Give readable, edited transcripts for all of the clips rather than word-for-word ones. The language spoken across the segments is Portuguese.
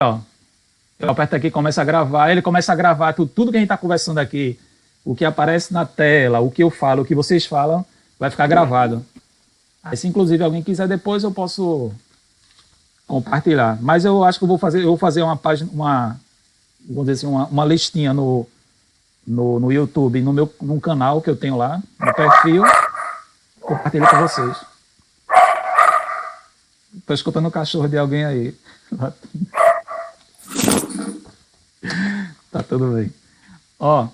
Ó, eu aperto aqui, começa a gravar, ele começa a gravar tudo que a gente está conversando aqui, o que aparece na tela, o que eu falo, o que vocês falam, vai ficar gravado. Aí, se inclusive alguém quiser depois, eu posso compartilhar. Mas eu acho que eu vou fazer uma página, vamos dizer assim, uma listinha no YouTube, num canal que eu tenho lá, no perfil, compartilho com vocês. Estou escutando o cachorro de alguém aí. Tá tudo bem. Ó,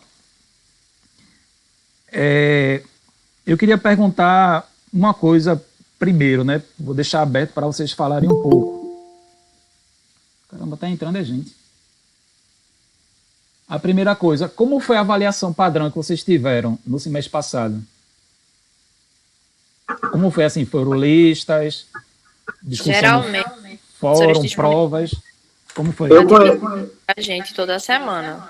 eu queria perguntar uma coisa primeiro, né? Vou deixar aberto para vocês falarem um pouco. Caramba, tá entrando gente. A primeira coisa, como foi a avaliação padrão que vocês tiveram no semestre passado? Como foi assim? Foram listas, discussão, Geralmente, fórum, provas? Como foi? a gente toda semana.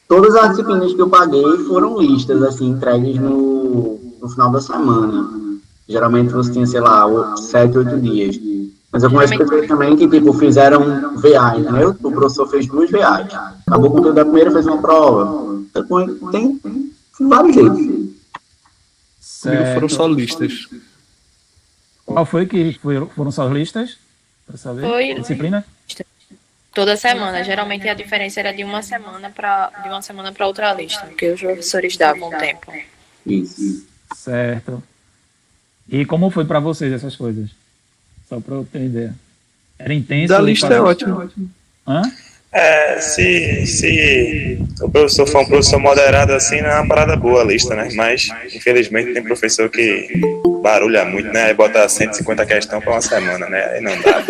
Todas as disciplinas que eu paguei foram listas, assim, entregues no final da semana. Geralmente você tinha, sei lá, 7, 8 dias. Mas eu conheço pessoas também que, tipo, fizeram VA, entendeu? O professor fez 2 VAs. Acabou com tudo da primeira, fez uma prova. Tem vários jeitos. Comigo foram só listas. Qual foi que foram só listas? Para saber? Foi disciplina? toda semana. Geralmente a diferença era de uma semana para outra lista, porque os professores davam tempo. Isso. Certo. E como foi para vocês essas coisas? Só para eu ter ideia. Era intenso? Da lista é ótimo. Hã? Se o professor for um professor moderado assim, não é uma parada boa a lista, né? Mas, infelizmente, tem professor que barulha muito, né? Aí bota 150 questões para uma semana, né? Aí não dá.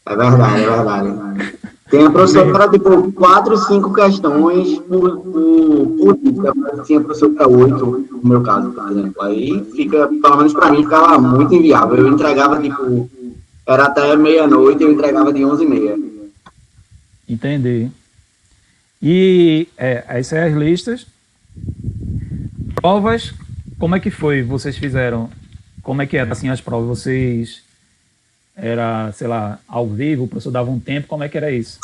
É verdade. Tem a professora para, tipo, 4, 5 questões por dia. Tinha professor para 8, no meu caso, por exemplo. Aí fica, pelo menos para mim, ficava muito inviável. Eu entregava, tipo, era até meia-noite, eu entregava de 11h30. Entendi. E essas são as listas. Provas, como é que foi? Vocês fizeram? Como é que era assim as provas? Vocês era, sei lá, ao vivo, o professor dava um tempo, como é que era isso?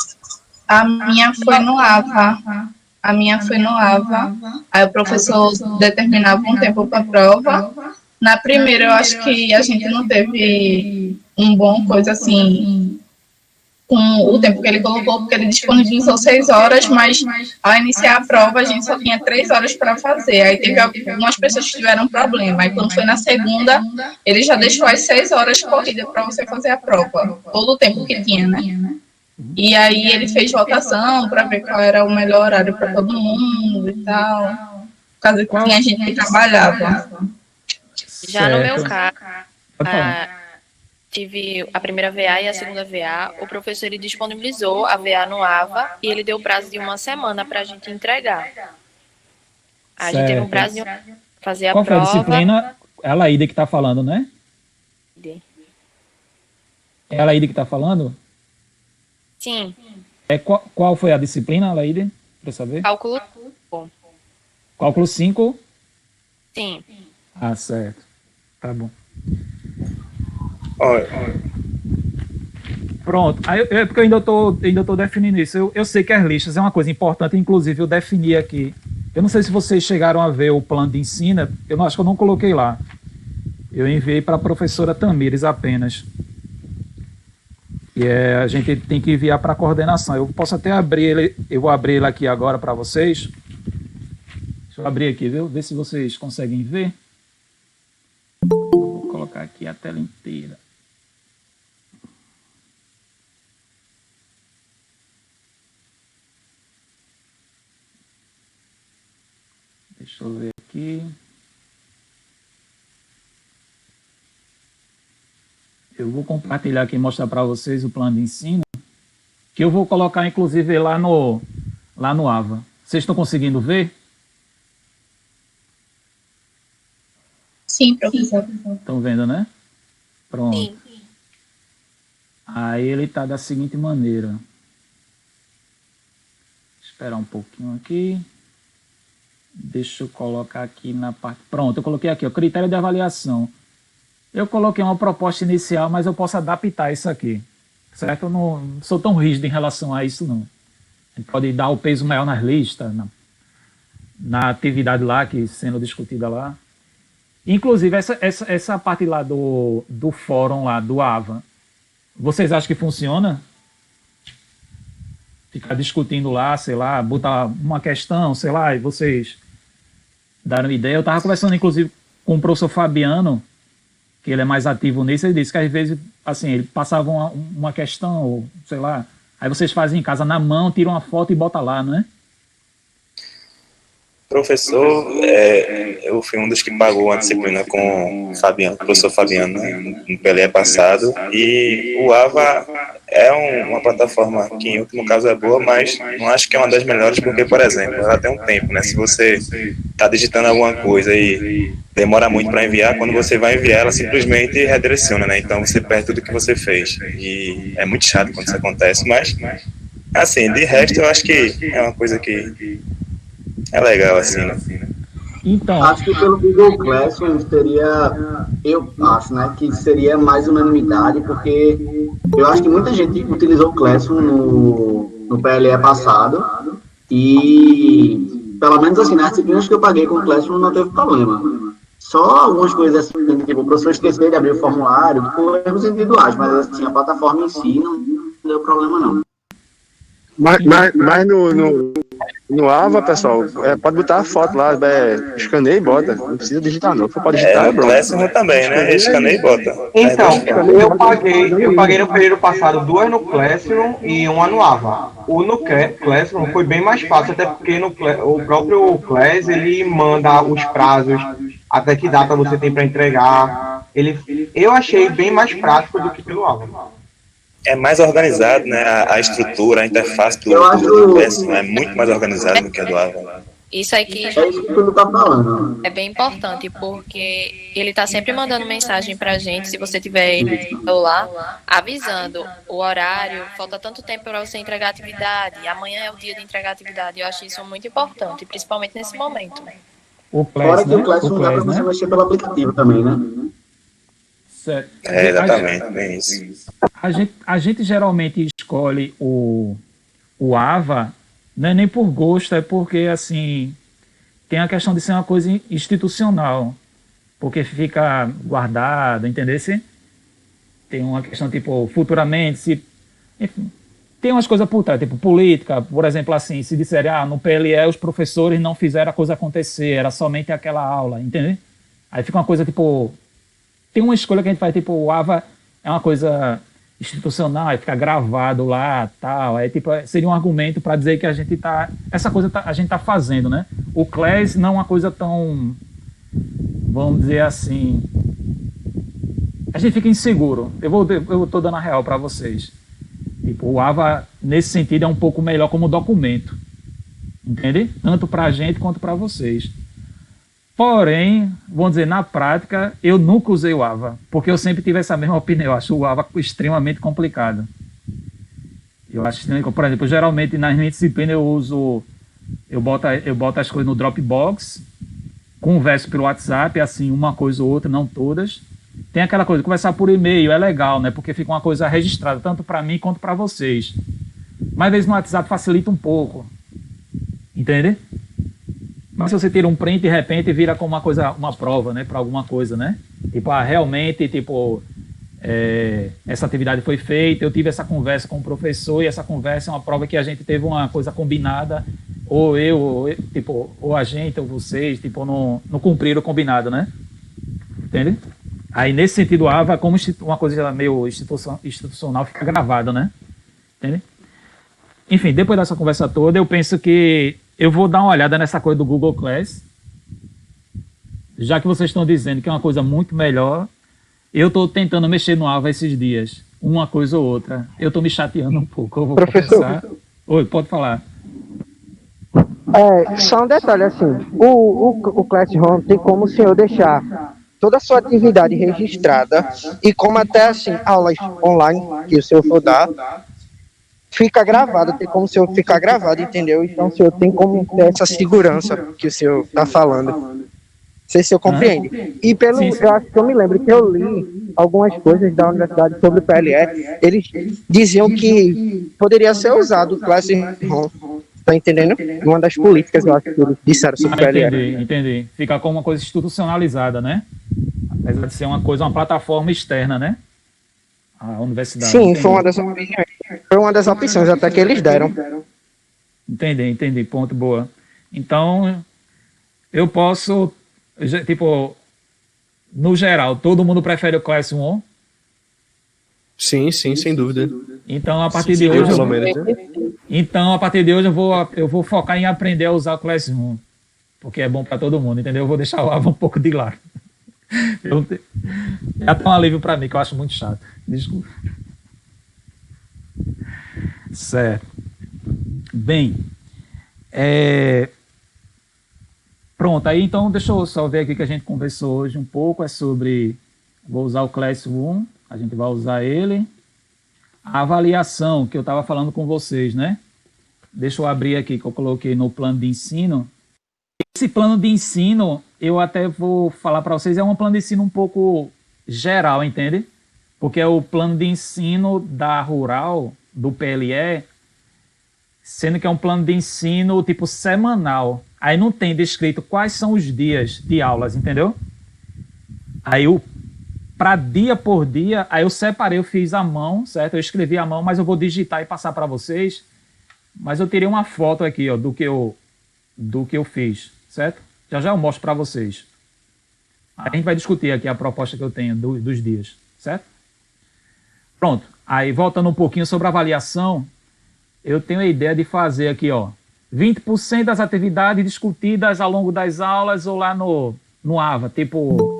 A minha foi no AVA. Aí o professor determinava um tempo para a prova. Na primeira, eu acho que a gente não teve um bom coisa assim com o tempo que ele colocou, porque ele disponibilizou 6 horas, mas ao iniciar a prova a gente só tinha 3 horas para fazer. Aí teve algumas pessoas que tiveram problema. Aí quando foi na segunda, ele já deixou as 6 horas corridas para você fazer a prova, todo o tempo que tinha, né? E aí ele fez votação para ver qual era o melhor horário para todo mundo e tal, por causa que tinha gente que trabalhava. Já no meu caso, tive a primeira VA e a segunda VA. O professor ele disponibilizou a VA no AVA e ele deu prazo de uma semana para a gente entregar. A gente teve um prazo de fazer a prova. Qual foi a disciplina? É a Laíde que está falando, né? É a Laíde que está falando? Sim. Qual foi a disciplina, Laíde? Para saber? Cálculo. Cálculo 5? Sim. Ah, certo. Tá bom. Olha, Pronto. Porque eu ainda tô definindo isso. Eu sei que as listas é uma coisa importante, inclusive eu defini aqui. Eu não sei se vocês chegaram a ver o plano de ensino, acho que eu não coloquei lá. Eu enviei para a professora Tamires apenas. E a gente tem que enviar para a coordenação. Eu posso até abrir ele, eu vou abrir ele aqui agora para vocês. Deixa eu abrir aqui, viu? Ver se vocês conseguem ver. Vou colocar aqui a tela inteira. Deixa eu ver aqui. Eu vou compartilhar aqui e mostrar para vocês o plano de ensino, que eu vou colocar inclusive lá no AVA. Vocês estão conseguindo ver? Sim, professor. Estão vendo, né? Pronto. Sim. Aí ele está da seguinte maneira. Esperar um pouquinho aqui. Deixa eu colocar aqui na parte... Pronto, eu coloquei aqui, ó, critério de avaliação. Eu coloquei uma proposta inicial, mas eu posso adaptar isso aqui, certo? Eu não sou tão rígido em relação a isso, não. A gente pode dar o peso maior nas listas, na atividade lá, que sendo discutida lá. Inclusive, essa parte lá do fórum lá, do AVA, vocês acham que funciona? Ficar discutindo lá, sei lá, botar uma questão, sei lá, e vocês deram ideia. Eu estava conversando, inclusive, com o professor Fabiano, que ele é mais ativo nisso, ele disse que às vezes, assim, ele passava uma questão, ou, sei lá, aí vocês fazem em casa na mão, tiram uma foto e botam lá, não é? Professor, eu fui um dos que pagou uma disciplina com o professor Fabiano, né, no PLE passado, e o AVA é uma plataforma que em último caso é boa, mas não acho que é uma das melhores, porque, por exemplo, ela tem um tempo, né? Se você está digitando alguma coisa e demora muito para enviar, quando você vai enviar, ela simplesmente redireciona, né? Então você perde tudo que você fez, e é muito chato quando isso acontece, mas, assim, de resto eu acho que é uma coisa que é legal, assim, né? Então, Acho que pelo Google Classroom seria, eu acho, né, que seria mais unanimidade, porque eu acho que muita gente utilizou o Classroom no PLE passado, e pelo menos assim, nas disciplinas que eu paguei com o Classroom não teve problema. Só algumas coisas assim, tipo, o professor esqueceu de abrir o formulário, tipo, erros individuais, mas assim, a plataforma em si não deu problema não. Mas no AVA, pessoal, pode botar a foto lá, escaneia e bota. Não precisa digitar, não. Você pode digitar, no Classroom também, né? Escaneia e bota. Então, eu paguei no período passado 2 no Classroom e 1 no AVA. O no Classroom foi bem mais fácil, até porque o próprio Class, ele manda os prazos, até que data você tem para entregar. Eu achei bem mais prático do que pelo AVA. É mais organizado, né? A estrutura, a interface do Classroom é muito mais organizada do que a do AVA. Isso aqui É isso que tu tá falando. é bem importante, porque ele tá sempre mandando mensagem pra gente, se você tiver ele no celular, avisando o horário, falta tanto tempo para você entregar a atividade, amanhã é o dia de entregar a atividade. Eu acho isso muito importante, principalmente nesse momento. o Fora Class, que né? o Classroom dá pra você mexer pelo aplicativo também, né? Certo. Exatamente, bem isso. A gente geralmente escolhe o AVA, não é nem por gosto, é porque, assim, tem a questão de ser uma coisa institucional, porque fica guardado, entendeu? Tem uma questão, tipo, futuramente, enfim, tem umas coisas por trás, tipo, política, por exemplo, assim, se disserem, no PLE os professores não fizeram a coisa acontecer, era somente aquela aula, entendeu? Aí fica uma coisa, tipo, tem uma escolha que a gente faz, tipo, o AVA é uma coisa institucional, aí fica gravado lá, tal, aí tipo, seria um argumento para dizer que a gente a gente tá fazendo, né? O Class não é uma coisa tão, vamos dizer assim, a gente fica inseguro. Eu tô dando a real para vocês. Tipo, o AVA nesse sentido é um pouco melhor como documento, entende? Tanto para a gente quanto para vocês. Porém, vamos dizer, na prática, eu nunca usei o AVA, porque eu sempre tive essa mesma opinião. Eu acho o AVA extremamente complicado. Eu acho, por exemplo, geralmente nas minhas disciplinas eu boto as coisas no Dropbox, converso pelo WhatsApp, assim, uma coisa ou outra, não todas. Tem aquela coisa, conversar por e-mail é legal, né? Porque fica uma coisa registrada, tanto para mim quanto para vocês. Mas às vezes no WhatsApp facilita um pouco. Entende? Mas se você tira um print, de repente vira como uma prova, né, para alguma coisa, né? Tipo, realmente, tipo, essa atividade foi feita, eu tive essa conversa com o professor e essa conversa é uma prova que a gente teve uma coisa combinada, ou tipo, ou a gente, ou vocês, tipo, não cumpriram o combinado, né? Entende? Aí, nesse sentido, a AVA, como uma coisa meio institucional, fica gravada, né? Entende? Enfim, depois dessa conversa toda, eu penso que eu vou dar uma olhada nessa coisa do Google Class. Já que vocês estão dizendo que é uma coisa muito melhor, eu estou tentando mexer no AVA esses dias. Uma coisa ou outra. Eu estou me chateando um pouco. Eu vou confessar. Oi, pode falar. Só um detalhe, assim. O Classroom tem como o senhor deixar toda a sua atividade registrada e como até, assim, aulas online que o senhor for dar, fica gravado, tem como o senhor ficar gravado, entendeu? Então o senhor tem como ter essa segurança que o senhor está falando. sei se eu compreendo. E pelo, Sim, sim. eu acho que eu me lembro que eu li algumas coisas da universidade sobre o PLE, eles diziam que poderia ser usado o Classroom, tá entendendo? Uma das políticas, eu acho que eles disseram sobre o PLE. Entendi. Fica como uma coisa institucionalizada, né? Apesar de ser uma plataforma externa, né? A universidade. Sim, foi uma das opções até que eles deram. Entendi. Ponto, boa. Então, eu posso, tipo, no geral, todo mundo prefere o Classroom? Sim, sem dúvida. Então, a partir de hoje, pelo menos, né? então, a partir de hoje, eu vou focar em aprender a usar o Classroom, porque é bom para todo mundo, entendeu? Eu vou deixar o Ava um pouco de lado. É até um alívio para mim, que eu acho muito chato. Desculpa. Certo. Bem, pronto, aí então deixa eu só ver aqui que a gente conversou hoje um pouco, é sobre, vou usar o Classroom, a gente vai usar ele. A avaliação que eu estava falando com vocês, né? Deixa eu abrir aqui, que eu coloquei no plano de ensino. Esse plano de ensino, eu até vou falar para vocês, é um plano de ensino um pouco geral, entende? Porque é o plano de ensino da Rural, do PLE, sendo que é um plano de ensino tipo semanal. Aí não tem descrito quais são os dias de aulas, entendeu? Aí para dia por dia, aí eu separei, eu fiz à mão, certo? Eu escrevi à mão, mas eu vou digitar e passar para vocês. Mas eu tirei uma foto aqui, ó, do que eu fiz, certo? Já eu mostro para vocês. Aí a gente vai discutir aqui a proposta que eu tenho dos dias, certo? Pronto. Aí, voltando um pouquinho sobre a avaliação, eu tenho a ideia de fazer aqui, ó, 20% das atividades discutidas ao longo das aulas ou lá no AVA, tipo,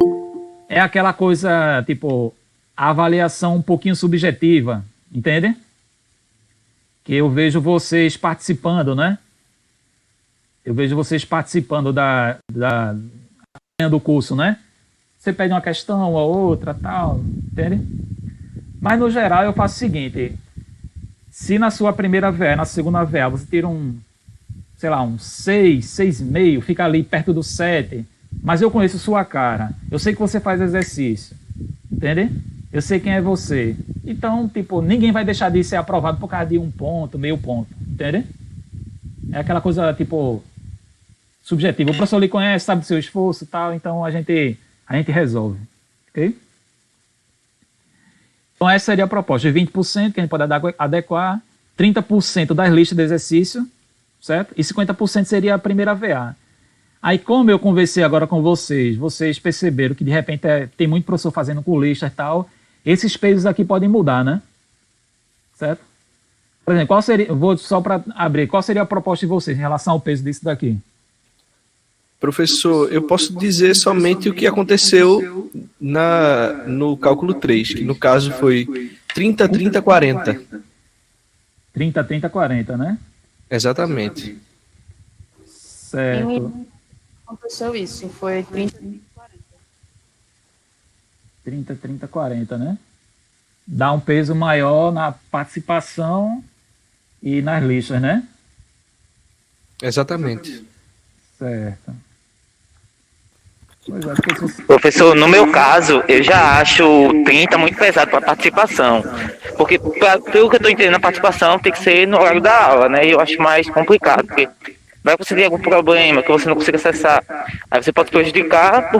é aquela coisa, tipo, a avaliação um pouquinho subjetiva, entende? Que eu vejo vocês participando, né? Eu vejo vocês participando do curso, né? Você pede uma questão ou outra, tal, entende? Mas, no geral, eu faço o seguinte, se na sua primeira VE, na segunda VE, você tira um 6, 6,5, fica ali perto do 7, mas eu conheço sua cara, eu sei que você faz exercício, entende? Eu sei quem é você. Então, tipo, ninguém vai deixar de ser aprovado por causa de 1 ponto, meio ponto, entende? É aquela coisa, tipo, subjetiva. O professor lhe conhece, sabe do seu esforço e tal, então a gente resolve, ok? Então, essa seria a proposta, de 20% que a gente pode adequar, 30% das listas de exercício, certo? E 50% seria a primeira VA. Aí, como eu conversei agora com vocês perceberam que, de repente, tem muito professor fazendo com lista e tal, esses pesos aqui podem mudar, né? Certo? Por exemplo, qual seria, vou só para abrir, qual seria a proposta de vocês em relação ao peso disso daqui? Professor, eu posso dizer somente o que aconteceu no cálculo 3, que no caso foi 30, 30, 40. 30, 30, 40, né? Exatamente. Certo. Aconteceu isso, foi 30, 30, 30, 40, né? Dá um peso maior na participação e nas listas, né? Exatamente. Certo. Professor, no meu caso, eu já acho 30 muito pesado para participação. Porque, pelo que eu estou entendendo, a participação tem que ser no horário da aula, né? E eu acho mais complicado, porque vai que você tem algum problema que você não consiga acessar. Aí você pode prejudicar,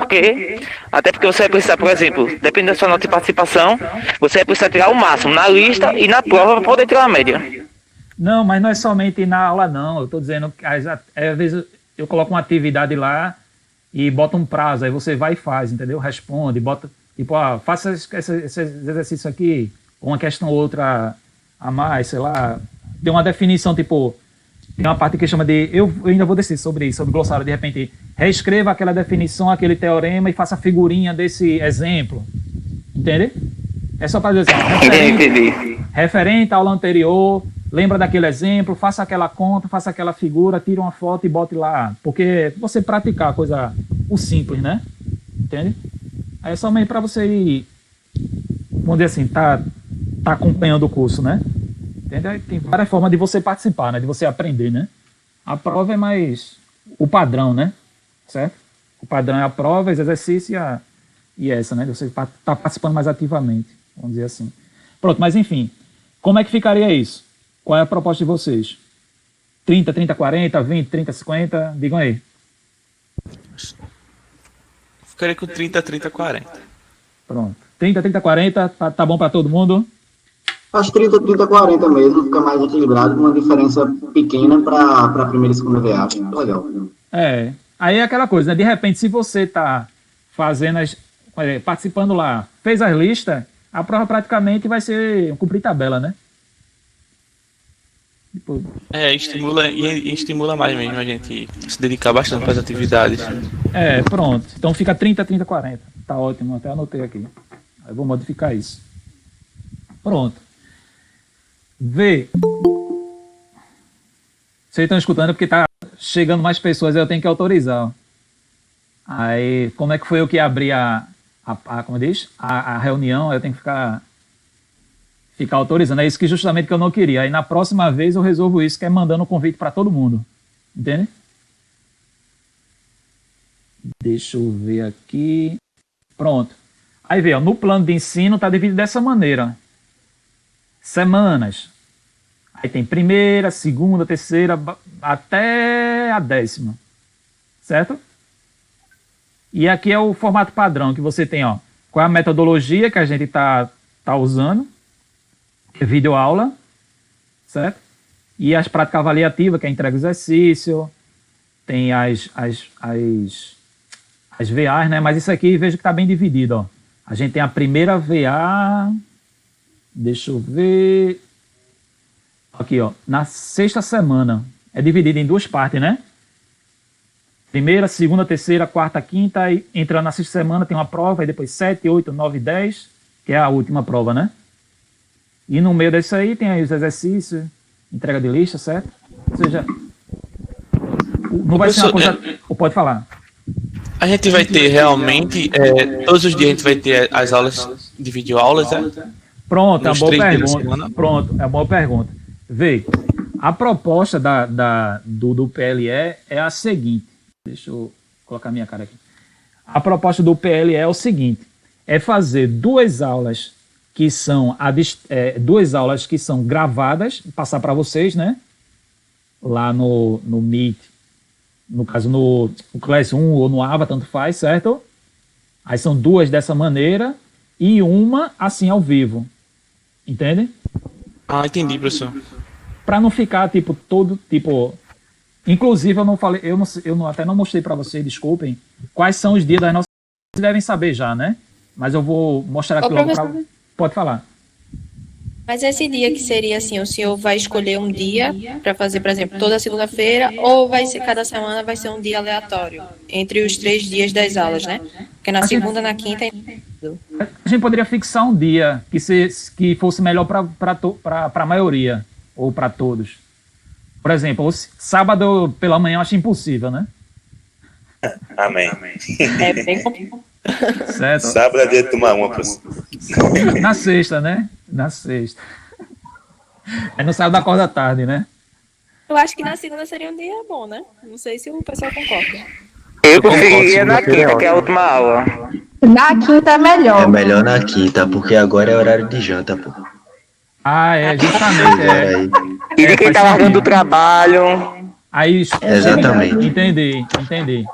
até porque você vai precisar, por exemplo, dependendo da sua nota de participação, você vai precisar tirar o máximo na lista e na prova para poder tirar a média. Não, mas não é somente na aula, não. Eu estou dizendo que às vezes eu coloco uma atividade lá e bota um prazo, aí você vai e faz, entendeu? Responde, bota, tipo, faça esse exercício aqui, uma questão ou outra a mais, sei lá. Tem uma definição, tipo, tem uma parte que chama de, eu ainda vou descer sobre isso, sobre glossário, de repente, reescreva aquela definição, aquele teorema e faça a figurinha desse exemplo, entende? É só para dizer assim, referente à aula anterior, lembra daquele exemplo, faça aquela conta, faça aquela figura, tira uma foto e bote lá. Porque você praticar o simples, né? Entende? Aí é somente para você ir, vamos dizer assim, tá acompanhando o curso, né? Entende? Aí tem várias formas de você participar, né? De você aprender, né? A prova é mais o padrão, né? Certo? O padrão é a prova, os exercícios e essa, né? Você está participando mais ativamente, vamos dizer assim. Pronto, mas enfim, como é que ficaria isso? Qual é a proposta de vocês? 30, 30, 40, 20, 30, 50? Digam aí. Ficaria com 30, 30, 40. Pronto. 30, 30, 40, tá bom para todo mundo? Acho 30, 30, 40 mesmo, fica mais equilibrado, com uma diferença pequena para a primeira e segunda VA. Acho muito legal. Aí é aquela coisa, né? De repente, se você está fazendo participando lá, fez as listas, a prova praticamente vai ser cumprir tabela, né? Estimula mais mesmo a gente se dedicar bastante para as atividades. Pronto. Então fica 30, 30, 40. Tá ótimo, até anotei aqui. Aí vou modificar isso. Pronto. Vê. Vocês estão escutando porque tá chegando mais pessoas, eu tenho que autorizar. Aí, como é que foi eu que abri como diz? A reunião, eu tenho que ficar autorizando. É isso que justamente que eu não queria. Aí na próxima vez eu resolvo isso, que é mandando um convite para todo mundo. Entende? Deixa eu ver aqui. Pronto. Aí vê, ó, no plano de ensino está dividido dessa maneira. Semanas. Aí tem primeira, segunda, terceira, até a 10ª. Certo? E aqui é o formato padrão que você tem, ó. Qual é a metodologia que a gente tá usando? É videoaula, certo? E as práticas avaliativas, que é entrega de exercício, tem as VAs, né? Mas isso aqui, veja que está bem dividido, ó. A gente tem a primeira VA, deixa eu ver, aqui, ó, na 6ª semana, é dividido em 2 partes, né? Primeira, segunda, terceira, quarta, quinta, e entrando na 6ª semana tem uma prova, e depois 7, 8, 9, 10, que é a última prova, né? E no meio disso aí tem aí os exercícios, entrega de lista, certo? Ou seja, não vai ser uma coisa... Pode falar. A gente vai ter realmente, todos os dias a gente vai ter as aulas de videoaulas, né? Pronto, é uma boa pergunta. Pronto, é uma boa pergunta. Vê, a proposta do PLE é a seguinte. Deixa eu colocar minha cara aqui. A proposta do PLE é o seguinte: é fazer 2 aulas que são 2 aulas que são gravadas, passar para vocês, né? Lá no Meet, no caso no Class 1 ou no AVA, tanto faz, certo? Aí são 2 dessa maneira e uma assim ao vivo. Entende? Entendi, professor. Para não ficar todo. Inclusive, eu não falei, até não mostrei para vocês, desculpem, quais são os dias das nossas. Vocês devem saber já, né? Mas eu vou mostrar aqui logo para. Pode falar. Mas esse dia que seria assim, o senhor vai escolher um dia para fazer, por exemplo, toda segunda-feira, ou vai ser cada semana vai ser um dia aleatório entre os 3 dias das aulas, né? Porque na segunda, na quinta. A gente poderia fixar um dia que fosse melhor para a maioria ou para todos. Por exemplo, sábado pela manhã eu acho impossível, né? Amém. É bem complicado. Certo. Sábado é dia de tomar uma, professor. Na sexta, né? Na sexta. Aí no sábado acorda à tarde, né? Eu acho que na segunda seria um dia bom, né? Não sei se o pessoal concorda. Eu conseguiria na quinta, que é a última aula. Na quinta é melhor. É melhor na quinta, porque agora é horário de janta, pô. Justamente. E de quem tá largando o trabalho. Aí, exatamente. Entendi.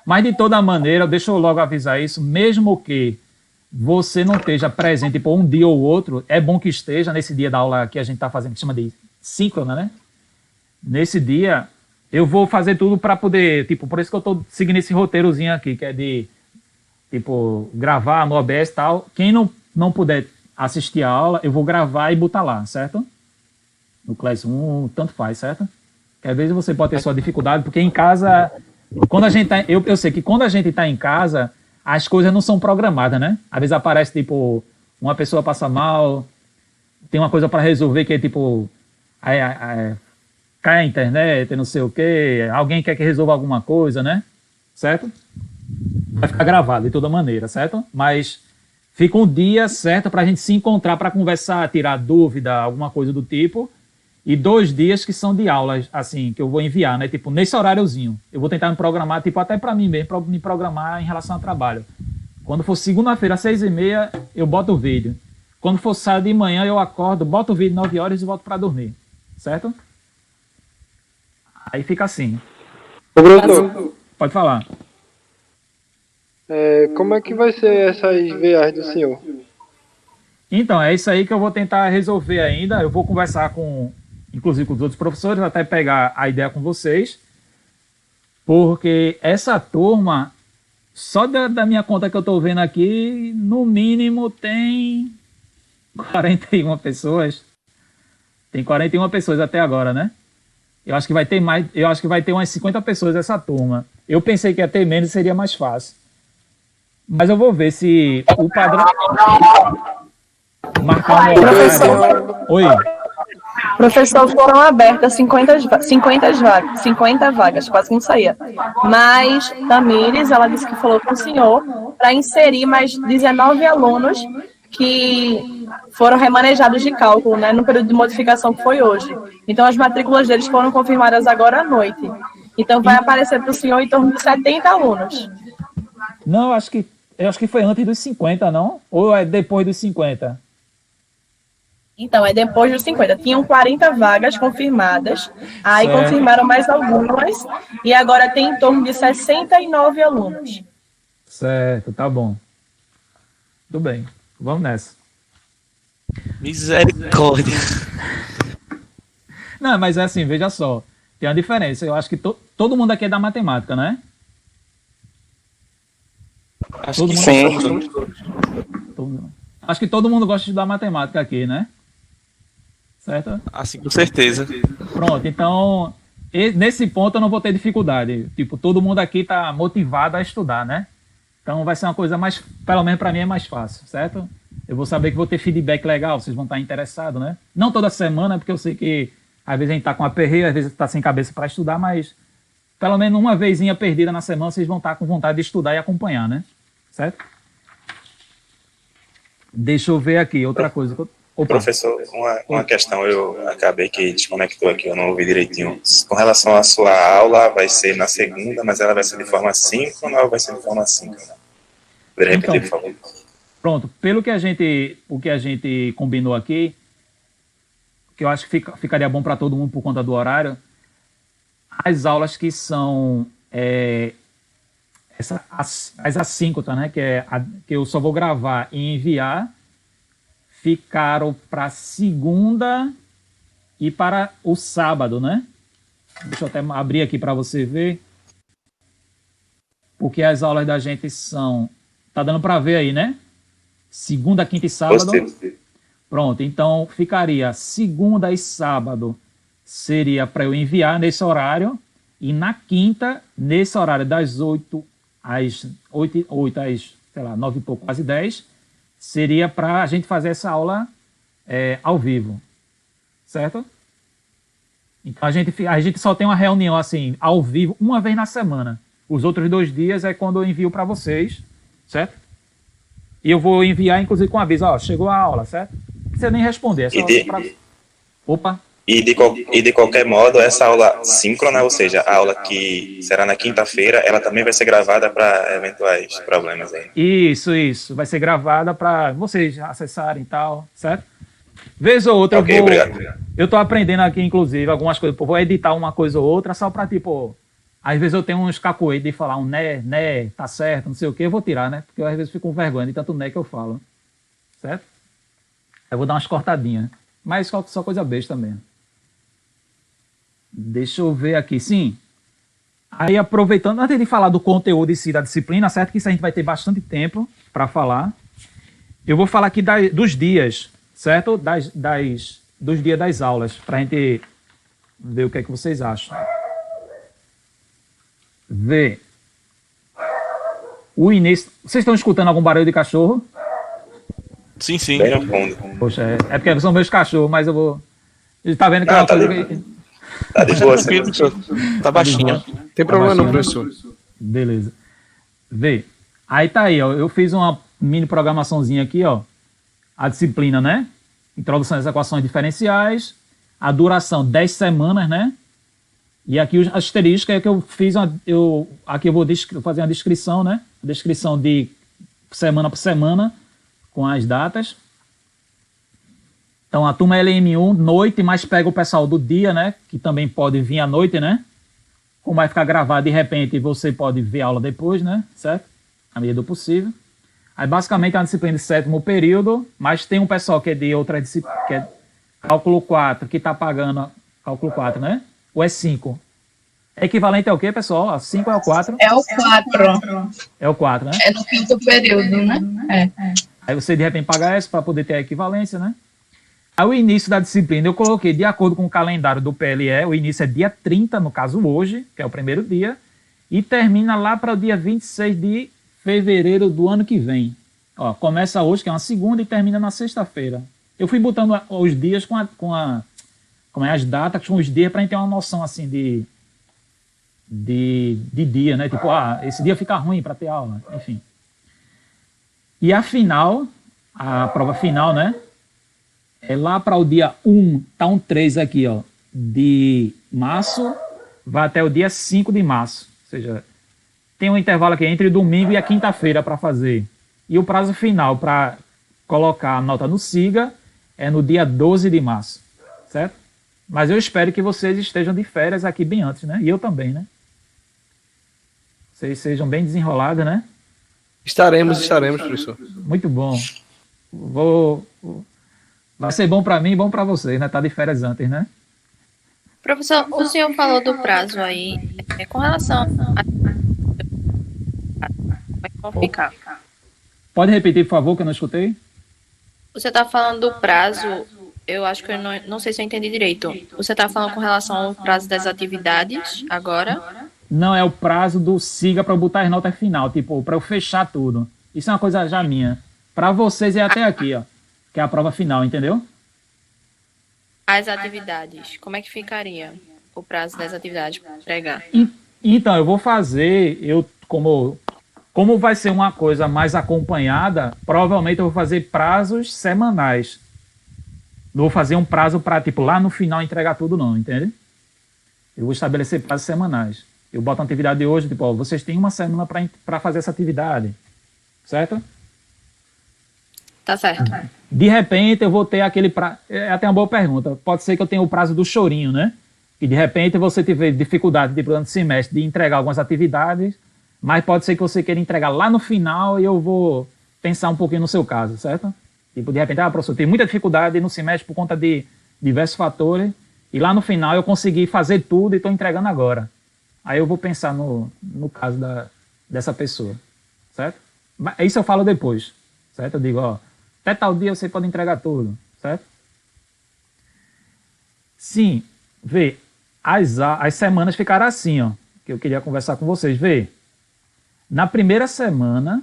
Mas de toda maneira, deixa eu logo avisar isso, mesmo que você não esteja presente por um dia ou outro, é bom que esteja nesse dia da aula que a gente está fazendo, que chama de síncrona, né? Nesse dia, eu vou fazer tudo para poder, por isso que eu estou seguindo esse roteirozinho aqui, que é de, gravar no OBS e tal. Quem não puder assistir a aula, eu vou gravar e botar lá, certo? No Class 1, tanto faz, certo? Que às vezes você pode ter sua dificuldade, porque em casa, quando a gente tá, eu sei que quando a gente está em casa, as coisas não são programadas, né? Às vezes aparece, uma pessoa passa mal, tem uma coisa para resolver que é cai a internet, não sei o quê, alguém quer que resolva alguma coisa, né? Certo? Vai ficar gravado de toda maneira, certo? Mas fica um dia certo para a gente se encontrar para conversar, tirar dúvida, alguma coisa do tipo. e 2 dias que são de aulas, assim, que eu vou enviar, né? Tipo, nesse horáriozinho. Eu vou tentar me programar, tipo, até para mim mesmo, para me programar em relação ao trabalho. Quando for segunda-feira, às 6h30, eu boto o vídeo. Quando for sábado de manhã, eu acordo, boto o vídeo 9 horas e volto para dormir. Certo? Aí fica assim. Ô, professor, Pode falar. como é que vai ser essas VAs do senhor? Então, é isso aí que eu vou tentar resolver ainda. Eu vou conversar inclusive com os outros professores, até pegar a ideia com vocês. Porque essa turma, só da minha conta que eu estou vendo aqui, no mínimo tem 41 pessoas. Tem 41 pessoas até agora, né? Eu acho que vai ter mais, eu acho que vai ter umas 50 pessoas essa turma. Eu pensei que ia ter menos e seria mais fácil. Mas eu vou ver se o padrão... Marcar um horário. Oi. Professor, foram abertas 50 vagas, quase não saía. Mas Tamires, ela disse que falou com o senhor para inserir mais 19 alunos que foram remanejados de cálculo, né, no período de modificação que foi hoje. Então, as matrículas deles foram confirmadas agora à noite. Então, vai aparecer para o senhor em torno de 70 alunos. Não, eu acho que foi antes dos 50, não? Ou é depois dos 50? Então, é depois dos 50. Tinham 40 vagas confirmadas, aí certo. Confirmaram mais algumas, e agora tem em torno de 69 alunos. Certo, tá bom. Tudo bem, vamos nessa. Misericórdia. Não, mas é assim, veja só, tem uma diferença. Eu acho que todo mundo aqui é da matemática, né? Acho que sim. Acho que todo mundo gosta de estudar matemática aqui, né? Certo? Assim, com certeza. Pronto, então, nesse ponto eu não vou ter dificuldade. Tipo, todo mundo aqui está motivado a estudar, né? Então vai ser uma coisa mais, pelo menos para mim é mais fácil, certo? Eu vou saber que vou ter feedback legal, vocês vão estar interessados, né? Não toda semana, porque eu sei que às vezes a gente está com aperreio, às vezes está sem cabeça para estudar, mas pelo menos uma vezinha perdida na semana vocês vão estar com vontade de estudar e acompanhar, né? Certo? Deixa eu ver aqui, outra coisa. Opa. Professor, uma questão, eu acabei que desconectou aqui, eu não ouvi direitinho. Com relação à sua aula, vai ser na segunda, mas ela vai ser de forma síncrona ou vai ser de forma assíncrona? Poderia repetir, por favor? Pronto, pelo que a gente combinou aqui, que eu acho que ficaria bom para todo mundo por conta do horário, as aulas que são as assíncronas, né, que eu só vou gravar e enviar, ficaram para segunda e para o sábado, né? Deixa eu até abrir aqui para você ver. Porque as aulas da gente são... Tá dando para ver aí, né? Segunda, quinta e sábado. Positivo. Pronto, então ficaria segunda e sábado seria para eu enviar nesse horário, e na quinta, nesse horário das 8 às 9 e pouco, quase 10, seria para a gente fazer essa aula ao vivo, certo? Então a gente só tem uma reunião assim, ao vivo, uma vez na semana. Os outros 2 dias é quando eu envio para vocês, certo? E eu vou enviar, inclusive, com aviso, ó, chegou a aula, certo? Não precisa nem responder, é só pra... Opa! E de qualquer modo, essa aula síncrona, ou seja, a aula que será na quinta-feira, ela também vai ser gravada para eventuais problemas aí. Isso. Vai ser gravada para vocês acessarem e tal, certo? Vez ou outra, obrigado. Eu tô aprendendo aqui, inclusive, algumas coisas. Vou editar uma coisa ou outra só para, tipo, às vezes eu tenho uns cacoetes de falar um né, tá certo, não sei o que, eu vou tirar, né? Porque eu às vezes fico com vergonha de tanto né que eu falo, certo? Eu vou dar umas cortadinhas, mas só coisa besta mesmo. Deixa eu ver aqui, sim. Aí, aproveitando, antes de falar do conteúdo em si da disciplina, certo que isso a gente vai ter bastante tempo para falar, eu vou falar aqui dos dias, certo? Dos dias das aulas, para a gente ver o que é que vocês acham. Ver. O início... Vocês estão escutando algum barulho de cachorro? Sim. Bem no fundo. Poxa, é porque são meus cachorros, mas eu vou... Ele tá vendo que tá de boa, sim. Tá baixinho. Tem problema não, professor. Beleza. Vê. Aí tá aí, ó. Eu fiz uma mini programaçãozinha aqui, ó. A disciplina, né? Introdução às equações diferenciais. a duração 10 semanas, né? E aqui a asterisco é que eu fiz, aqui eu vou fazer uma descrição, né? Descrição de semana por semana, com as datas. Então, a turma LM1, noite, mas pega o pessoal do dia, né? Que também pode vir à noite, né? Como vai ficar gravado, de repente, você pode ver a aula depois, né? Certo? À medida do possível. Aí, basicamente, é uma disciplina de 7º período, mas tem um pessoal que é de outra disciplina, que é cálculo 4, que está pagando cálculo 4, né? Ou é 5? É equivalente ao quê, pessoal? A 5 é o 4? É o 4. É o 4, né? É no 5º período, né? É. Aí você, de repente, paga essa para poder ter a equivalência, né? Aí o início da disciplina eu coloquei, de acordo com o calendário do PLE, o início é dia 30, no caso hoje, que é o primeiro dia, e termina lá para o dia 26 de fevereiro do ano que vem. Ó, começa hoje, que é uma segunda, e termina na sexta-feira. Eu fui botando os dias com as datas, com os dias, para a gente ter uma noção assim de dia, né? Tipo, esse dia fica ruim para ter aula, enfim. E a final, a prova final, né? É lá para o dia 1, tá um 3 aqui, ó, de março, vai até o dia 5 de março. Ou seja, tem um intervalo aqui entre domingo e a quinta-feira para fazer. E o prazo final para colocar a nota no SIGA é no dia 12 de março, certo? Mas eu espero que vocês estejam de férias aqui bem antes, né? E eu também, né? Vocês sejam bem desenrolados, né? Estaremos, professor. Muito bom. Vai ser bom para mim e bom para vocês, né? Tá de férias antes, né? Professor, o senhor falou do prazo aí, com relação a... Como vai ficar? Pode repetir, por favor, que eu não escutei? Você está falando do prazo, eu acho que eu não sei se eu entendi direito. Você está falando com relação ao prazo das atividades agora? Não, é o prazo do SIGA para botar as notas final, tipo, para eu fechar tudo. Isso é uma coisa já minha. Para vocês é até aqui, ó, que é a prova final, entendeu? As atividades, como é que ficaria o prazo das atividades para entregar? Então, eu vou fazer, como vai ser uma coisa mais acompanhada, provavelmente eu vou fazer prazos semanais. Não vou fazer um prazo para, tipo, lá no final entregar tudo, não, entende? Eu vou estabelecer prazos semanais. Eu boto uma atividade de hoje, tipo, ó, vocês têm uma semana para fazer essa atividade, certo? Tá certo. De repente eu vou ter aquele prazo, é até uma boa pergunta, pode ser que eu tenha o prazo do chorinho, né? E de repente você tiver dificuldade durante o semestre de entregar algumas atividades, mas pode ser que você queira entregar lá no final e eu vou pensar um pouquinho no seu caso, certo? Tipo, de repente, professor, tem muita dificuldade no semestre por conta de diversos fatores, e lá no final eu consegui fazer tudo e estou entregando agora. Aí eu vou pensar no caso dessa pessoa, certo? Isso eu falo depois, certo? Eu digo, ó, até tal dia você pode entregar tudo, certo? Sim, vê, as semanas ficaram assim, ó, que eu queria conversar com vocês, vê. Na primeira semana,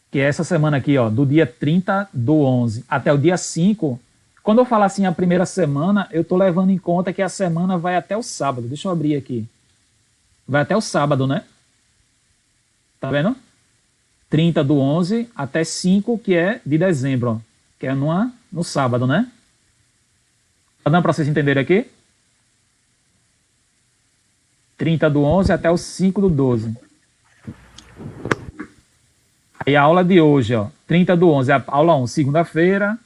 que é essa semana aqui, ó, do dia 30 do 11 até o dia 5, quando eu falo assim a primeira semana, eu tô levando em conta que a semana vai até o sábado. Deixa eu abrir aqui. Vai até o sábado, né? Tá vendo? 30 do 11 até 5, que é de dezembro, ó, que é no sábado, né? Tá dando para vocês entenderem aqui? 30 do 11 até o 5 do 12. Aí a aula de hoje, ó, 30 do 11, a aula 1, segunda-feira.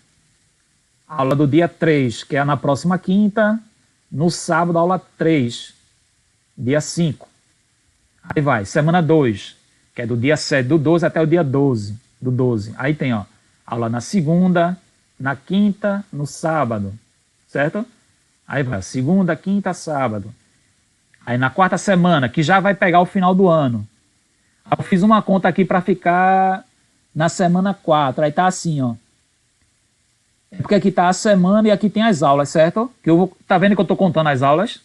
A aula do dia 3, que é na próxima quinta. No sábado, aula 3, dia 5. Aí vai, semana 2, que é do dia 7 do 12 até o dia 12 do 12. Aí tem, ó, aula na segunda, na quinta, no sábado, certo? Aí vai, segunda, quinta, sábado. Aí na quarta semana, que já vai pegar o final do ano. Eu fiz uma conta aqui para ficar na semana 4. Aí tá assim, ó. É porque aqui tá a semana e aqui tem as aulas, certo? Tá vendo que eu tô contando as aulas?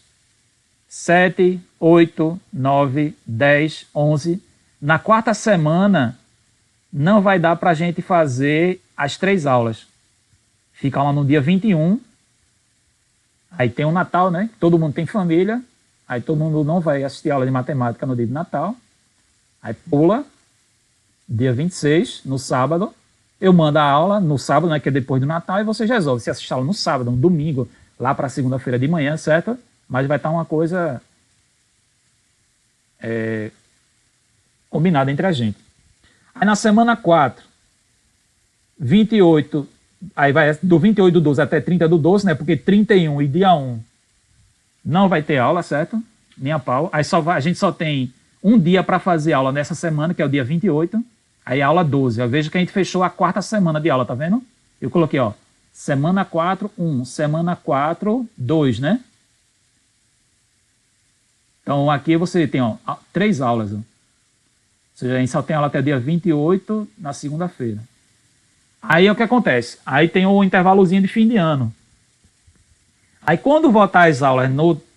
7, 8, 9, 10, 11. Na quarta semana, não vai dar pra gente fazer as 3 aulas. Fica lá no dia 21. Aí tem o Natal, né? Todo mundo tem família. Aí todo mundo não vai assistir aula de matemática no dia de Natal. Aí pula, dia 26, no sábado. Eu mando a aula no sábado, né, que é depois do Natal, e vocês resolvem se assistir aula no sábado, no domingo, lá para segunda-feira de manhã, certo? Mas vai estar uma coisa combinada entre a gente. Aí na semana 4, 28, aí vai do 28 do 12 até 30 do 12, né? Porque 31 e dia 1 não vai ter aula, certo? Nem a pau. Aí a gente só tem um dia para fazer aula nessa semana, que é o dia 28. Aí a aula 12. Eu vejo que a gente fechou a 4ª semana de aula, tá vendo? Eu coloquei, ó, semana 4, 1, semana 4, 2, né? Então aqui você tem, ó, 3 aulas, ó. Ou seja, a gente só tem aula até dia 28, na segunda-feira. Aí o que acontece? Aí tem o intervalozinho de fim de ano. Aí quando voltar as aulas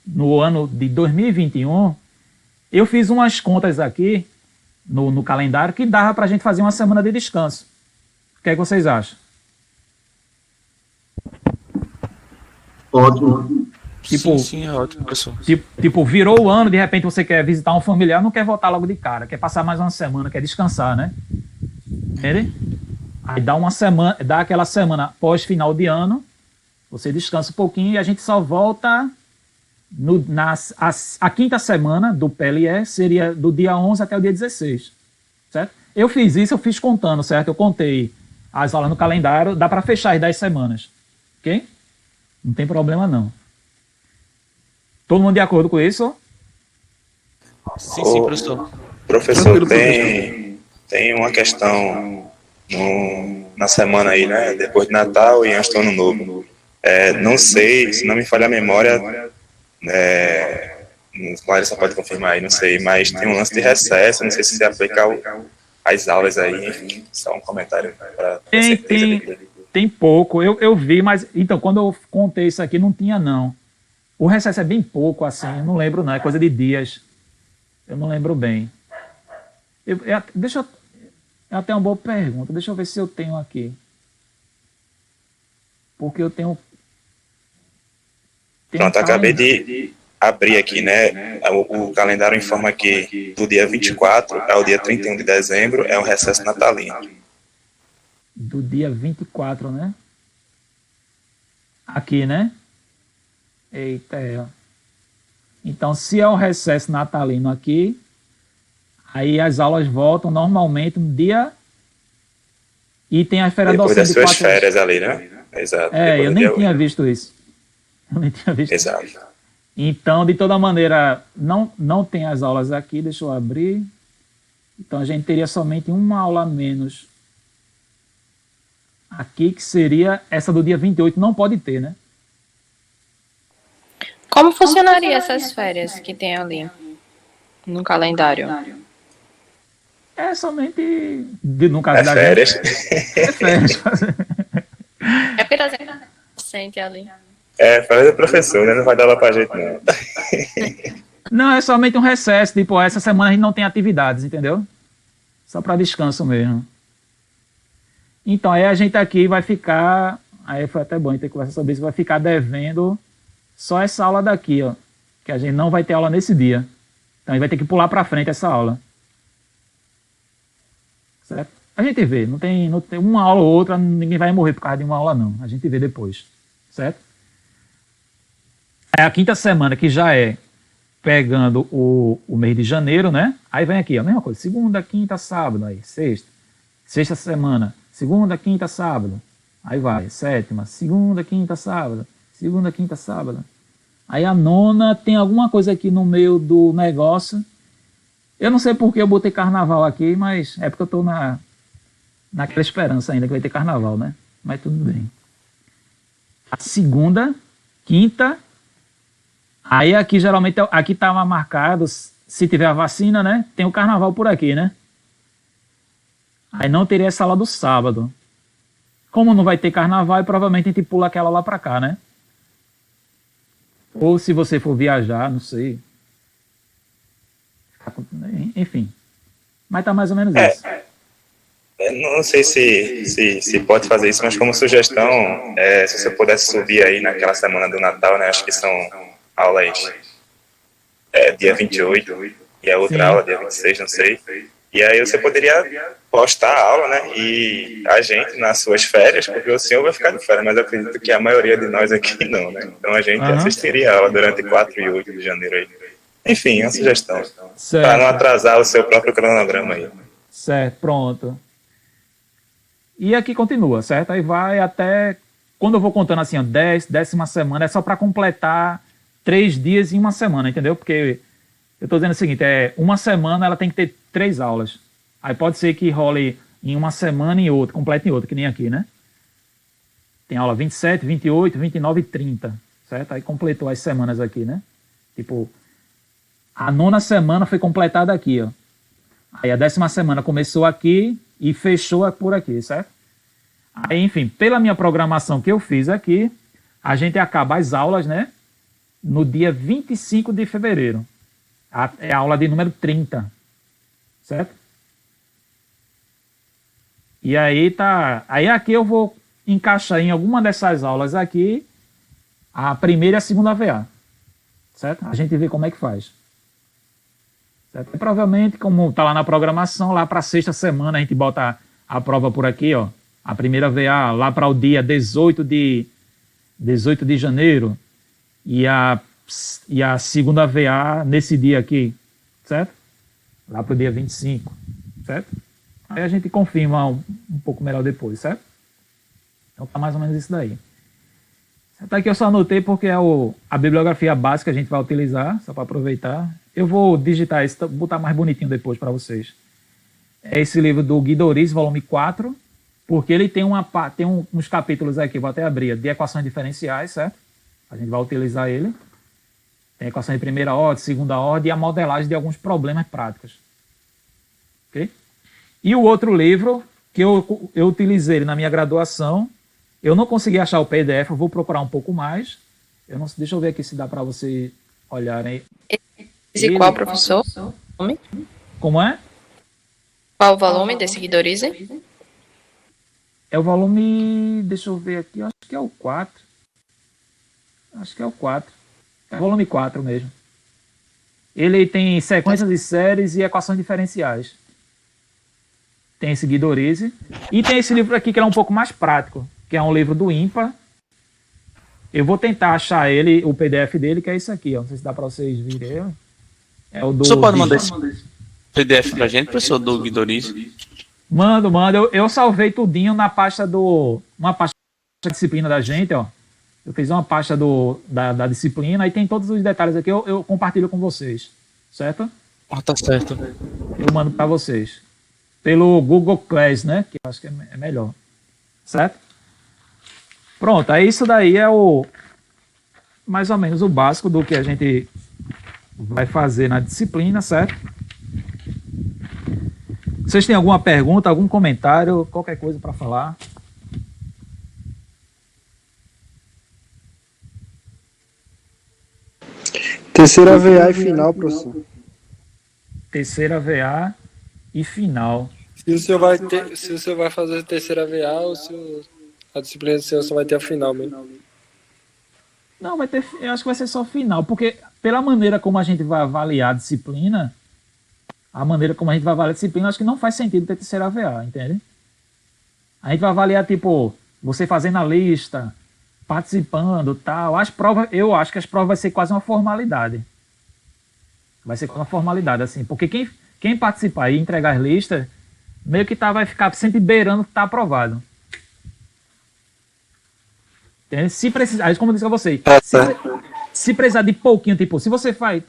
no ano de 2021, eu fiz umas contas aqui no calendário que dava para a gente fazer uma semana de descanso. O que é que vocês acham? Ótimo. Tipo, sim, é ótimo, professor. Tipo, virou o ano, de repente você quer visitar um familiar, não quer voltar logo de cara, quer passar mais uma semana, quer descansar, né? Entende? Aí dá aquela semana pós final de ano, você descansa um pouquinho e a gente só volta a 5ª semana do PLE, seria do dia 11 até o dia 16, certo? Eu fiz contando, certo? Eu contei as aulas no calendário, dá para fechar as 10 semanas, ok? Não tem problema não. Todo mundo de acordo com isso? Sim, sim, professor. Professor, tem uma questão na semana aí, né? Depois de Natal e antes do Ano Novo. Não sei, se não me falha a memória, Clarissa pode confirmar aí, não sei, mas tem um lance de recesso, não sei se aplica às aulas aí, enfim, só um comentário para tem pouco, eu vi, mas então, quando eu contei isso aqui, não tinha não. O recesso é bem pouco, assim, eu não lembro não, é coisa de dias. Eu não lembro bem. É até uma boa pergunta, deixa eu ver se eu tenho aqui. Porque eu tenho... Pronto, acabei de abrir aqui, né? O calendário informa que do dia 24 ao dia 31 de dezembro é o recesso natalino. Do dia 24, né? Aqui, né? Eita, Então, se é o recesso natalino aqui, aí as aulas voltam normalmente no dia... E tem a férias depois docente das suas férias ali, né? Exato. Eu nem tinha visto isso. Exato. Então, de toda maneira, não tem as aulas aqui, deixa eu abrir. Então, a gente teria somente uma aula a menos aqui, que seria essa do dia 28, não pode ter, né? Como funcionaria essas férias que tem ali no calendário? É somente, no caso da férias. Gente, é férias. É porque tá sente ali. Férias do professor, né? Não vai dar aula pra gente, não. Não, é somente um recesso, tipo, essa semana a gente não tem atividades, entendeu? Só para descanso mesmo. Então, aí a gente aqui vai ficar, aí foi até bom a gente ter conversado sobre isso, vai ficar devendo só essa aula daqui, ó, que a gente não vai ter aula nesse dia. Então, a gente vai ter que pular para frente essa aula. Certo? A gente vê, não tem uma aula ou outra, ninguém vai morrer por causa de uma aula, não. A gente vê depois, certo? É a 5ª semana, que já é pegando o mês de janeiro, né? Aí vem aqui, a mesma coisa, segunda, quinta, sábado, aí, sexta semana, segunda, quinta, sábado, aí vai, 7ª, segunda, quinta, sábado, segunda, quinta, sábado. Aí a 9ª tem alguma coisa aqui no meio do negócio. Eu não sei por que eu botei carnaval aqui, mas é porque eu tô naquela esperança ainda que vai ter carnaval, né? Mas tudo bem. A segunda, quinta, aí aqui geralmente, aqui estava marcado, se tiver a vacina, né? Tem o carnaval por aqui, né? Aí não teria essa aula do sábado. Como não vai ter carnaval, provavelmente a gente pula aquela lá para cá, né? Ou se você for viajar, não sei. Enfim. Mas tá mais ou menos isso. Não sei se pode fazer isso, mas como sugestão, se você pudesse subir aí naquela semana do Natal, né? Acho que são aulas dia 28 e a outra aula dia 26, não sei. E aí você poderia postar a aula, né? E a gente nas suas férias, porque o senhor vai ficar de férias, mas eu acredito que a maioria de nós aqui não, né? Então a gente assistiria a aula durante 4 e 8 de janeiro aí. Enfim, uma sugestão. Para não atrasar o seu próprio cronograma aí. Certo, pronto. E aqui continua, certo? Aí vai até... Quando eu vou contando assim, ó, 10ª semana, é só para completar 3 dias em uma semana, entendeu? Porque eu estou dizendo o seguinte, uma semana ela tem que ter 3 aulas. Aí pode ser que role em uma semana e em outra, completa em outra, que nem aqui, né? Tem aula 27, 28, 29 e 30, certo? Aí completou as semanas aqui, né? Tipo, a 9ª semana foi completada aqui, ó. Aí a 10ª semana começou aqui e fechou por aqui, certo? Aí, enfim, pela minha programação que eu fiz aqui, a gente acaba as aulas, né? No dia 25 de fevereiro. É a aula de número 30, certo? E aí tá... Aí aqui eu vou encaixar em alguma dessas aulas aqui a primeira e a segunda VA, certo? A gente vê como é que faz. Certo? E provavelmente, como tá lá na programação, lá para a 6ª semana a gente bota a prova por aqui, ó. A primeira VA lá para o dia 18 de janeiro e a segunda VA nesse dia aqui, certo? Lá para o dia 25, certo? Aí a gente confirma um pouco melhor depois, certo? Então tá mais ou menos isso daí. Certo? Aqui eu só anotei porque é a bibliografia básica que a gente vai utilizar, só para aproveitar. Eu vou digitar isso, botar mais bonitinho depois para vocês. É esse livro do Guidoriz, volume 4, porque ele tem uns capítulos aqui, vou até abrir, de equações diferenciais, certo? A gente vai utilizar ele. Tem equação de primeira ordem, segunda ordem e a modelagem de alguns problemas práticos. Ok? E o outro livro, que eu utilizei ele na minha graduação, eu não consegui achar o PDF, eu vou procurar um pouco mais. Deixa eu ver aqui se dá para vocês olharem. E qual, professor? Como é? Qual o volume desse Guidorize? É o volume... Deixa eu ver aqui, acho que é o 4. Acho que é o 4. É o volume 4 mesmo. Ele tem sequências de séries e equações diferenciais. Tem esse Guidorize. E tem esse livro aqui que é um pouco mais prático, que é um livro do IMPA. Eu vou tentar achar ele, o PDF dele, que é esse aqui. Ó. Não sei se dá para vocês verem. É o do... Você pode mandar esse PDF pra gente, professor, do Guidorize? Mando. Eu salvei tudinho na pasta uma pasta da disciplina da gente, ó. Eu fiz uma pasta da disciplina e tem todos os detalhes aqui. Eu compartilho com vocês, certo? Ah, tá certo. Eu mando para vocês. Pelo Google Class, né? Que eu acho que é melhor. Certo? Pronto, aí isso daí é mais ou menos o básico do que a gente vai fazer na disciplina, certo? Vocês têm alguma pergunta, algum comentário, qualquer coisa para falar? Terceira VA e final, professor. Terceira VA e final. Se o senhor vai fazer a terceira VA ou se a disciplina do senhor só vai ter a final mesmo? Não, vai ter, eu acho que vai ser só final, porque pela maneira como a gente vai avaliar a disciplina, acho que não faz sentido ter terceira VA, entende? A gente vai avaliar, tipo, você fazendo a lista, participando, tal. Eu acho que as provas vai ser quase uma formalidade. Vai ser quase uma formalidade, assim, porque quem participar e entregar as listas, meio que vai ficar sempre beirando que tá aprovado. Entende? Se precisar, como eu disse a vocês, se precisar de pouquinho, tipo, se você faz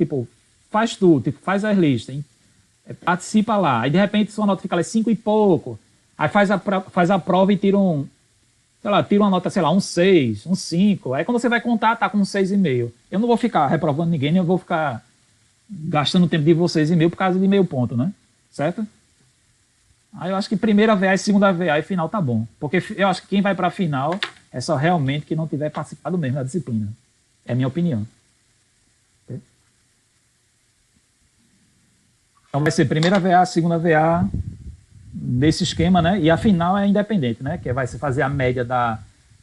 tudo, tipo, faz as listas, hein? Participa lá, aí de repente sua nota fica lá 5 e pouco, aí faz a prova e tira uma nota, sei lá, um 6, um 5, aí quando você vai contar, tá com um 6,5. Eu não vou ficar reprovando ninguém, nem eu vou ficar gastando o tempo de vocês e meio por causa de meio ponto, né? Certo? Aí eu acho que primeira VA e segunda VA e final tá bom, porque eu acho que quem vai pra final é só realmente que não tiver participado mesmo da disciplina. É a minha opinião. Então vai ser primeira VA, segunda VA, desse esquema, né? E a final é independente, né? Que vai se fazer a média da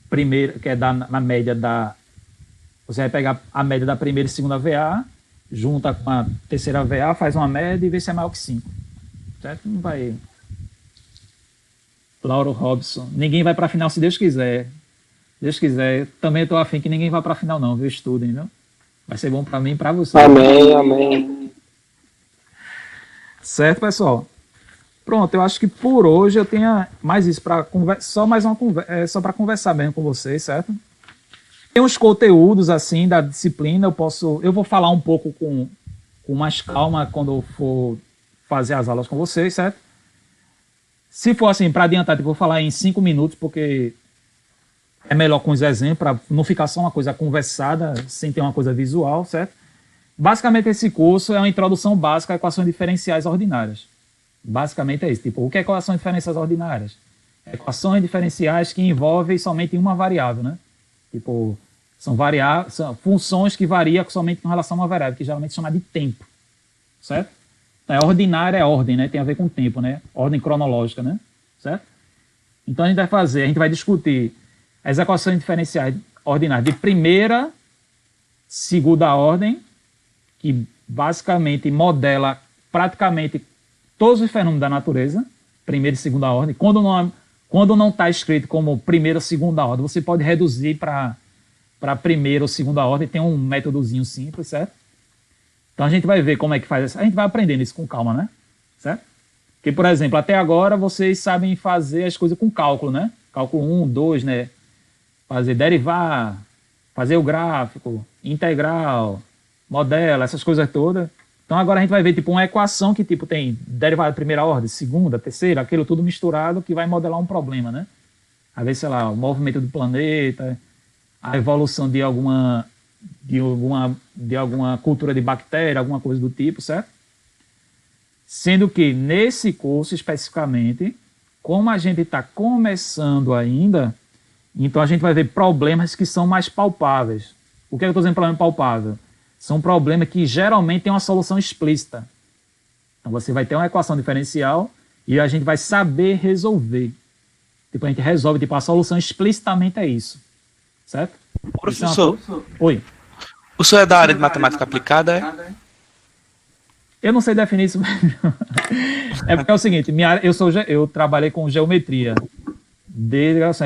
primeira, que é na média da... Você vai pegar a média da primeira e segunda VA, junta com a terceira VA, faz uma média e vê se é maior que 5. certo? Não vai. Lauro Robson, ninguém vai para a final se Deus quiser. Deus quiser, também estou afim que ninguém vá para a final não, viu? Estudem, viu? Vai ser bom para mim e para vocês. Amém, amém. Certo, pessoal? Pronto, eu acho que por hoje eu tenho mais isso para conversar, só mais uma conversa, só para conversar mesmo com vocês, certo? Tem uns conteúdos assim da disciplina, eu vou falar um pouco com mais calma quando eu for fazer as aulas com vocês, certo? Se for assim, para adiantar, eu vou falar em 5 minutos, porque é melhor com os exemplos, para não ficar só uma coisa conversada, sem ter uma coisa visual, certo? Basicamente, esse curso é uma introdução básica a equações diferenciais ordinárias. Basicamente é isso. Tipo, o que é equações diferenciais ordinárias? Equações diferenciais que envolvem somente uma variável, né? Tipo, são funções que variam somente com relação a uma variável, que geralmente se chama de tempo, certo? Então, ordinária é ordem, né? Tem a ver com tempo, né? Ordem cronológica, né? Certo? Então, a gente vai discutir as equações diferenciais ordinárias de primeira, segunda ordem, que basicamente modela praticamente todos os fenômenos da natureza, primeira e segunda ordem. Quando não está escrito como primeira ou segunda ordem, você pode reduzir para primeira ou segunda ordem, tem um métodozinho simples, certo? Então a gente vai ver como é que faz isso. A gente vai aprendendo isso com calma, né? Certo? Porque, por exemplo, até agora vocês sabem fazer as coisas com cálculo, né? Cálculo 1, 2, né? Fazer derivar, fazer o gráfico, integral, modela, essas coisas todas. Então agora a gente vai ver tipo uma equação que tipo tem derivada de primeira ordem, segunda, terceira, aquilo tudo misturado que vai modelar um problema, né? Às vezes, sei lá, o movimento do planeta, a evolução de alguma cultura de bactéria, alguma coisa do tipo, certo? Sendo que nesse curso especificamente, como a gente está começando ainda, então a gente vai ver problemas que são mais palpáveis. O que eu estou dizendo problema palpável? São problemas que geralmente têm uma solução explícita. Então você vai ter uma equação diferencial e a gente vai saber resolver. Tipo, a gente resolve, tipo, a solução explicitamente é isso. Certo? Professor, Oi. O senhor é da área de matemática aplicada, é? Eu não sei definir isso. É porque é o seguinte, eu trabalhei com geometria.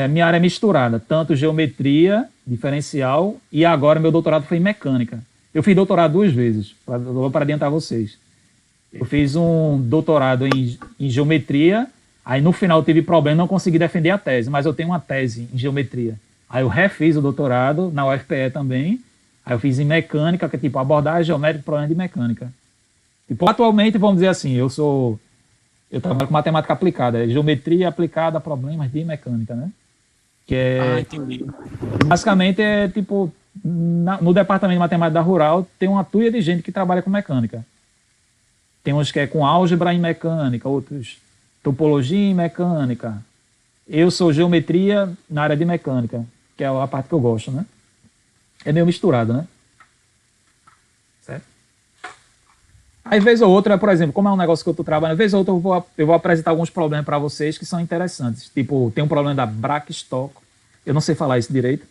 Minha área é misturada, tanto geometria, diferencial, e agora meu doutorado foi em mecânica. Eu fiz doutorado 2 vezes, para adiantar vocês. Eu fiz um doutorado em geometria, aí no final tive problema, não consegui defender a tese, mas eu tenho uma tese em geometria. Aí eu refiz o doutorado na UFPE também, aí eu fiz em mecânica, que é tipo abordagem geométrica e problema de mecânica. Tipo, atualmente, vamos dizer assim, eu trabalho com matemática aplicada, geometria aplicada a problemas de mecânica, né? Que é, entendi. Basicamente é tipo, no departamento de matemática da Rural tem uma tuia de gente que trabalha com mecânica. Tem uns que é com álgebra em mecânica, outros topologia em mecânica. Eu sou geometria na área de mecânica, que é a parte que eu gosto, né? É meio misturado, né? Certo? Aí, vez ou outra, por exemplo, como é um negócio que eu estou trabalhando, vez ou outra eu vou apresentar alguns problemas para vocês que são interessantes. Tipo, tem um problema da Brach-Stock. Eu não sei falar isso direito.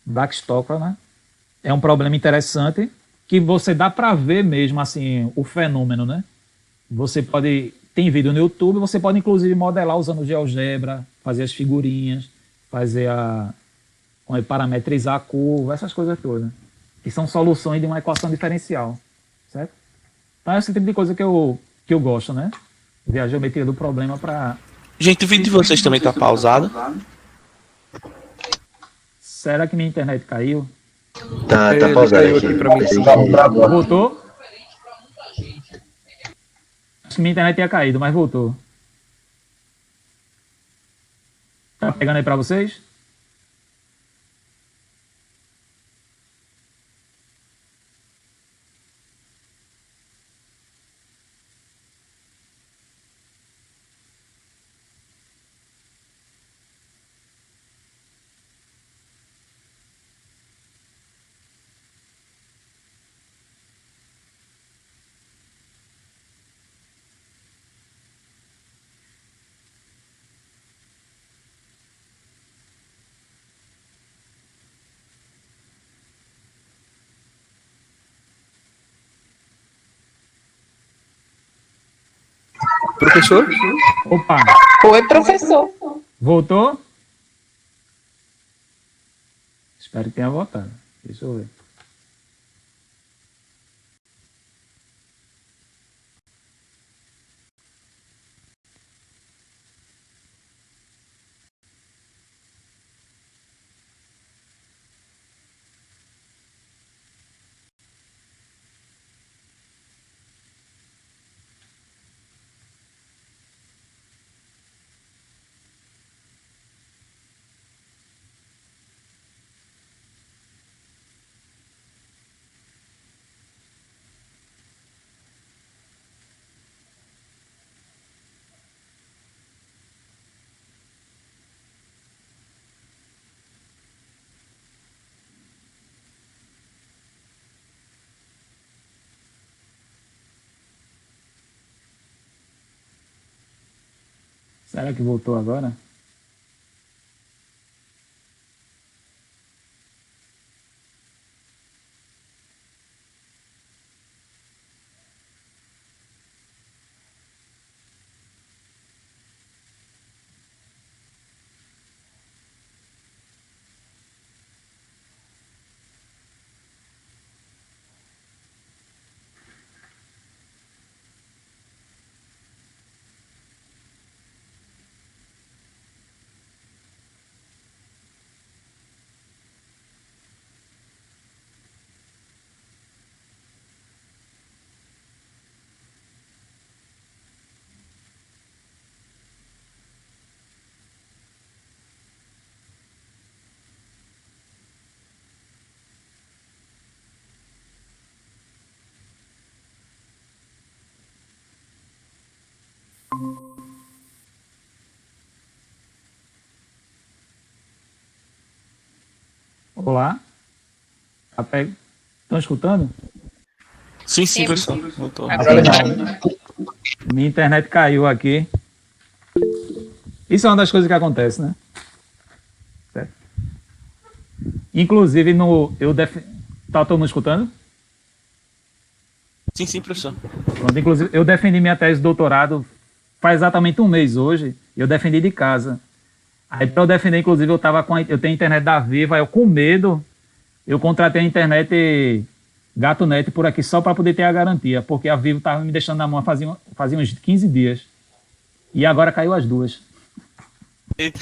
Brach-Stock, né? É um problema interessante que você dá para ver mesmo, assim, o fenômeno, né? Você pode... Tem vídeo no YouTube, você pode, inclusive, modelar usando GeoGebra, fazer as figurinhas, parametrizar a curva, essas coisas todas. Que são soluções de uma equação diferencial, certo? Então, é esse tipo de coisa que eu gosto, né? Ver a geometria do problema para... Gente, o vídeo de vocês também está pausado? Será que minha internet caiu? Tá pausado aqui. Pra mim. Voltou? Acho que minha internet tinha caído, mas voltou. Tá pegando aí para vocês? Professor? Opa, Oi, professor. voltou? Espero que tenha voltado. Deixa eu ver. Será que voltou agora? Olá? Estão escutando? Sim, professor. Voltou. Minha internet caiu aqui. Isso é uma das coisas que acontece, né? Certo. Inclusive, Tá todo mundo escutando? Sim, professor. Pronto, inclusive, eu defendi minha tese de doutorado faz exatamente um mês hoje, e eu defendi de casa. Aí, para eu defender, inclusive, eu tenho internet da Viva, eu com medo, eu contratei a internet GatoNet por aqui só para poder ter a garantia, porque a Vivo estava me deixando na mão fazia uns 15 dias. E agora caiu as duas. Eita.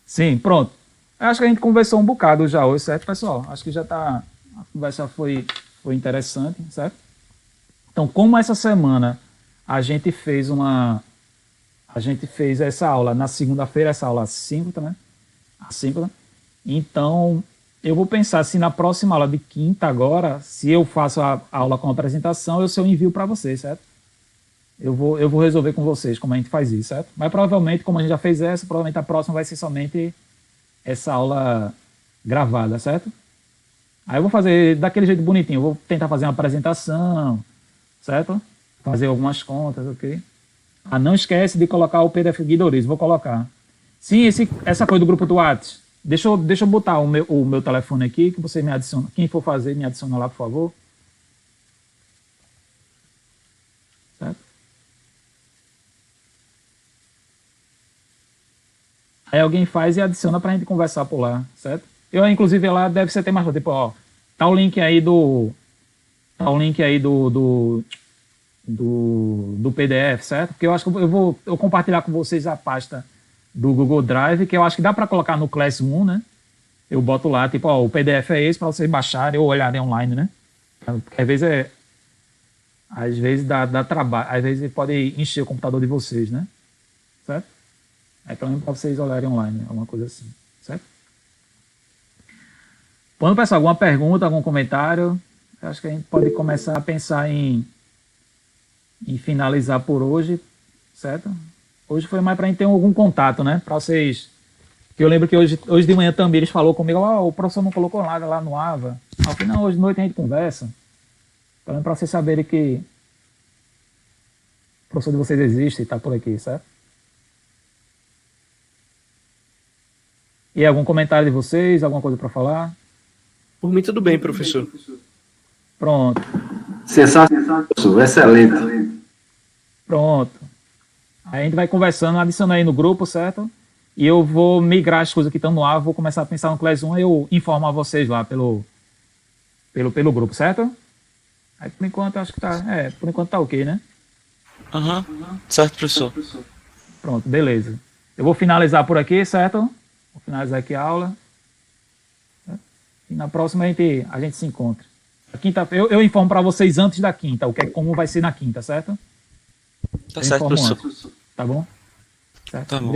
Sim, pronto. Acho que a gente conversou um bocado já hoje, certo, pessoal? Acho que já tá. A conversa foi interessante, certo? Então, como essa semana a gente fez essa aula na segunda-feira, essa aula assíncrona, né? Assíncrona. Então, eu vou pensar se na próxima aula de quinta agora, se eu faço a aula com apresentação, eu envio para vocês, certo? Eu vou resolver com vocês como a gente faz isso, certo? Mas provavelmente, como a gente já fez essa, provavelmente a próxima vai ser somente essa aula gravada, certo? Aí eu vou fazer daquele jeito bonitinho, eu vou tentar fazer uma apresentação, certo? Fazer algumas contas, ok? Ah, não esquece de colocar o PDF Guidoriz, vou colocar. Sim, essa coisa do grupo do WhatsApp, deixa eu botar o meu telefone aqui, que você me adiciona. Quem for fazer, me adiciona lá, por favor. Certo? Aí alguém faz e adiciona pra gente conversar por lá, certo? Eu, inclusive, lá deve ser até mais, tipo, ó, tá o link aí do PDF, certo? Porque eu acho que eu vou compartilhar com vocês a pasta do Google Drive, que eu acho que dá para colocar no Classroom, né? Eu boto lá, tipo, ó, o PDF é esse para vocês baixarem ou olharem online, né? Porque às vezes dá trabalho, às vezes pode encher o computador de vocês, né? Certo? É pelo menos para vocês olharem online, alguma coisa assim, certo? Quando pessoal, alguma pergunta, algum comentário, eu acho que a gente pode começar a pensar em finalizar por hoje, certo? Hoje foi mais para a gente ter algum contato, né? Para vocês. Que eu lembro que hoje de manhã também eles falou comigo, o professor não colocou nada lá no AVA. Aí eu falei, não, hoje de noite a gente conversa. Para vocês saberem que o professor de vocês existe e está por aqui, certo? E algum comentário de vocês, alguma coisa para falar? Por mim tudo bem, professor. Pronto. Sensacional, professor. Excelente. Pronto. Aí a gente vai conversando, adicionando aí no grupo, certo? E eu vou migrar as coisas que estão no ar, vou começar a pensar no Class 1 e eu informar vocês lá pelo grupo, certo? Aí por enquanto acho que tá. Por enquanto tá ok, né? Certo, professor. Pronto, beleza. Eu vou finalizar por aqui, certo? Vou finalizar aqui a aula. E na próxima a gente se encontra. A quinta, eu informo para vocês antes da quinta, como vai ser na quinta, certo? Tá certo, professor. Antes, tá bom? Certo? Tá bom.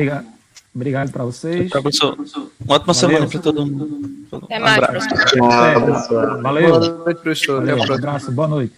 Obrigado para vocês. Tá, professor. Uma ótima semana para todo mundo. Até mais, professor. Valeu. Boa noite, professor. Até a próxima. Um abraço, boa noite.